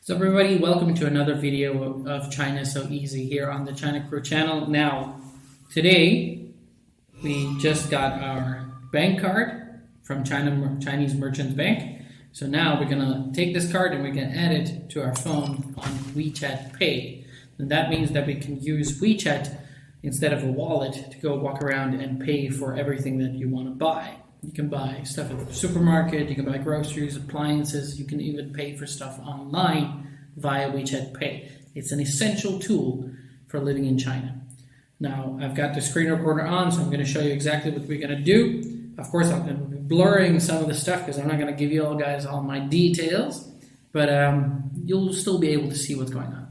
So everybody, welcome to another video of China So Easy here on the China Crew channel. Now, today we just got our bank card from Chinese Merchants Bank. So now we're gonna take this card and we're gonna add it to our phone on WeChat Pay. And that means that we can use WeChat instead of a wallet to go walk around and pay for everything that you want to buy. You can buy stuff at the supermarket, you can buy groceries, appliances, you can even pay for stuff online via WeChat Pay. It's an essential tool for living in China. Now, I've got the screen recorder on, so I'm going to show you exactly what we're going to do. Of course, I'm going to be blurring some of the stuff because I'm not going to give you all guys all my details, but you'll still be able to see what's going on.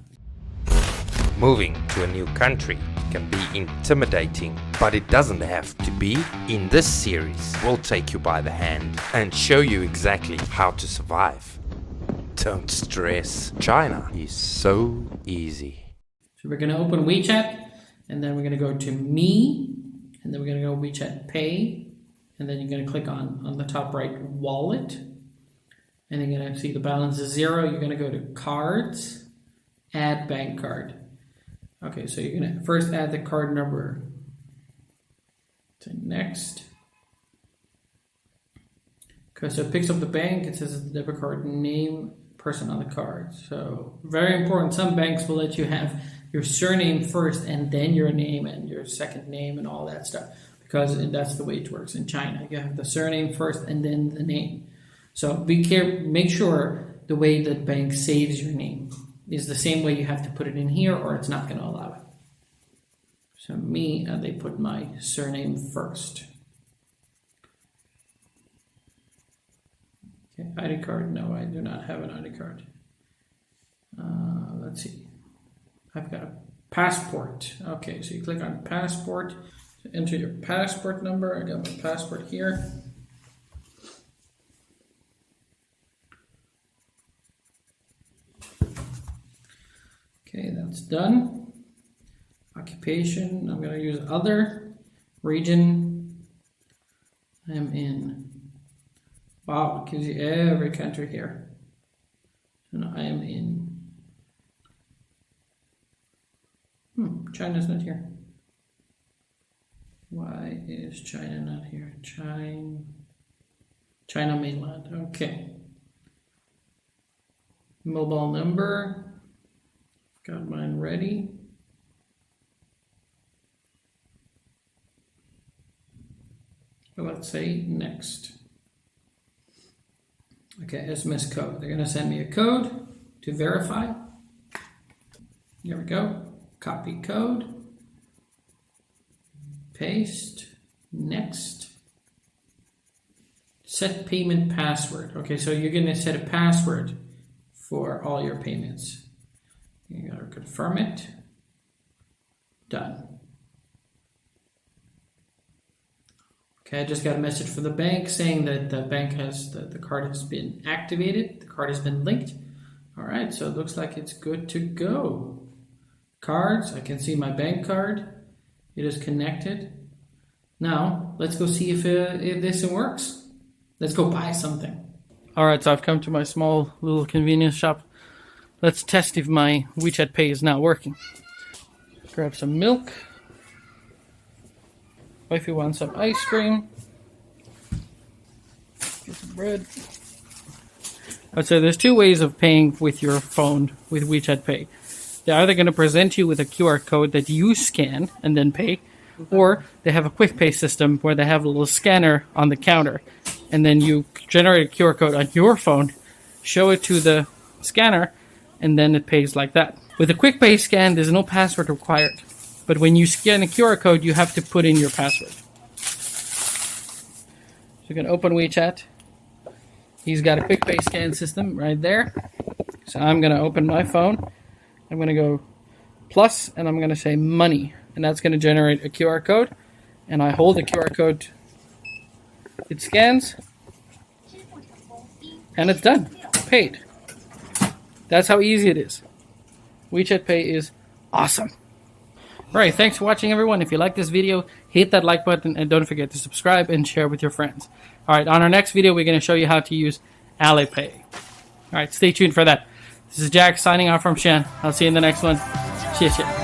Moving to a new country can be intimidating, but it doesn't have to be. In this series, we'll take you by the hand and show you exactly how to survive. Don't stress. China is so easy. So we're going to open WeChat, and then we're going to go to Me, and then we're going to go WeChat Pay, and then you're going to click on the top right, Wallet, and you're going to see the balance is 0. You're going to go to Cards, Add Bank Card. Okay, so you're going to first add the card number to next. Okay, so it picks up the bank. It says the debit card name, person on the card. So very important. Some banks will let you have your surname first and then your name and your second name and all that stuff, because that's the way it works in China. You have the surname first and then the name. So be careful. Make sure the way that bank saves your name is the same way you have to put it in here, or it's not going to allow it. So Me, and they put my surname first. Okay, ID card. No, I do not have an ID card. Let's see. I've got a passport. Okay, so you click on passport. So enter your passport number. I got my passport here. Okay, that's done. Occupation, I'm going to use other. Region, I'm in. Wow, it gives you every country here. So now I am in. China's not here. Why is China not here? China mainland, okay. Mobile number. Got mine ready. Let's say next. Okay, SMS code. They're going to send me a code to verify. Here we go. Copy code. Paste. Next. Set payment password. Okay, so you're going to set a password for all your payments. You gotta confirm it. Done. Okay, I just got a message from the bank saying that the bank has the card has been activated. The card has been linked. All right, so it looks like it's good to go. Cards, I can see my bank card. It is connected. Now let's go see if this works. Let's go buy something. All right, so I've come to my small little convenience shop. Let's test if my WeChat Pay is now working. Grab some milk. Wifey wants some ice cream. Get some bread. I'd say there's two ways of paying with your phone with WeChat Pay. They're either going to present you with a QR code that you scan and then pay, or they have a quick pay system where they have a little scanner on the counter, and then you generate a QR code on your phone, show it to the scanner, and then it pays like that. With a quick pay scan, there's no password required. But when you scan a QR code, you have to put in your password. So you can open WeChat. He's got a quick pay scan system right there. So I'm going to open my phone. I'm going to go plus, and I'm going to say money. And that's going to generate a QR code. And I hold the QR code. It scans. And it's done. Paid. That's how easy it is. WeChat Pay is awesome. Alright, thanks for watching everyone. If you like this video, hit that like button and don't forget to subscribe and share with your friends. Alright, on our next video, we're going to show you how to use Alipay. Alright, stay tuned for that. This is Jack signing off from Shan. I'll see you in the next one. 谢谢。